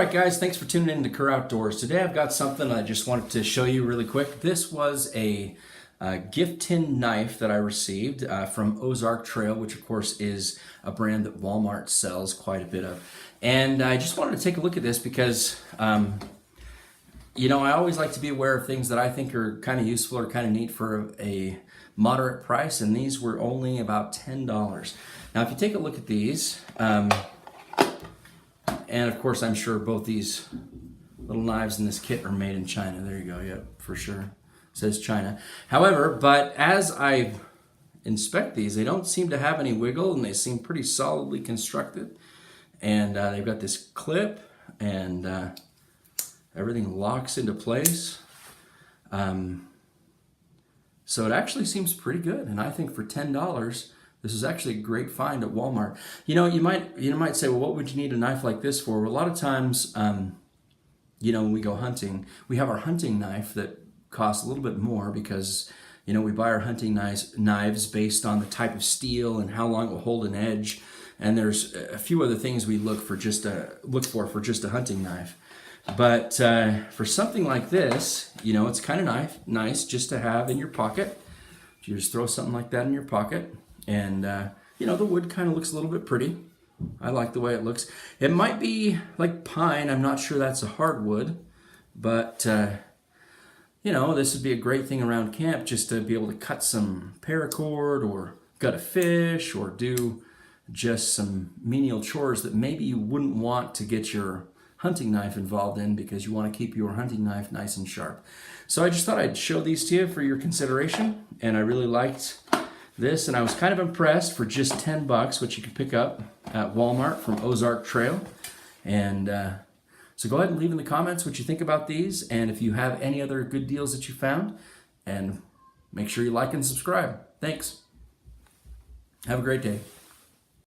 right, guys, thanks for tuning in to Kerr Outdoors. Today I've got something I just wanted to show you really quick. This was a gift tin knife that I received from Ozark Trail, which of course is a brand that Walmart sells quite a bit of. And I just wanted to take a look at this because, you know, I always like to be aware of things that I think are kind of useful or kind of neat for a moderate price, and these were only about $10. Now, if you take a look at these, and of course, I'm sure both these little knives in this kit are made in China. There you go. Yep, for sure. It says China. However, but as I inspect these, they don't seem to have any wiggle, and they seem pretty solidly constructed. And they've got this clip, and everything locks into place. So it actually seems pretty good, and I think for $10, this is actually a great find at Walmart. You know, you might say, well, what would you need a knife like this for? Well, a lot of times, you know, when we go hunting, we have our hunting knife that costs a little bit more because, you know, we buy our hunting knives based on the type of steel and how long it will hold an edge. And there's a few other things we look for just a hunting knife. But for something like this, you know, it's kind of nice just to have in your pocket. You just throw something like that in your pocket. And, you know, the wood kind of looks a little bit pretty. I like the way it looks. It might be like pine. I'm not sure that's a hardwood. But, you know, this would be a great thing around camp just to be able to cut some paracord or gut a fish or do just some menial chores that maybe you wouldn't want to get your hunting knife involved in because you want to keep your hunting knife nice and sharp. So I just thought I'd show these to you for your consideration. And I really liked this, and I was kind of impressed for just $10, which you can pick up at Walmart from Ozark Trail. And so go ahead and leave in the comments what you think about these, and if you have any other good deals that you found, and make sure you like and subscribe. Thanks. Have a great day.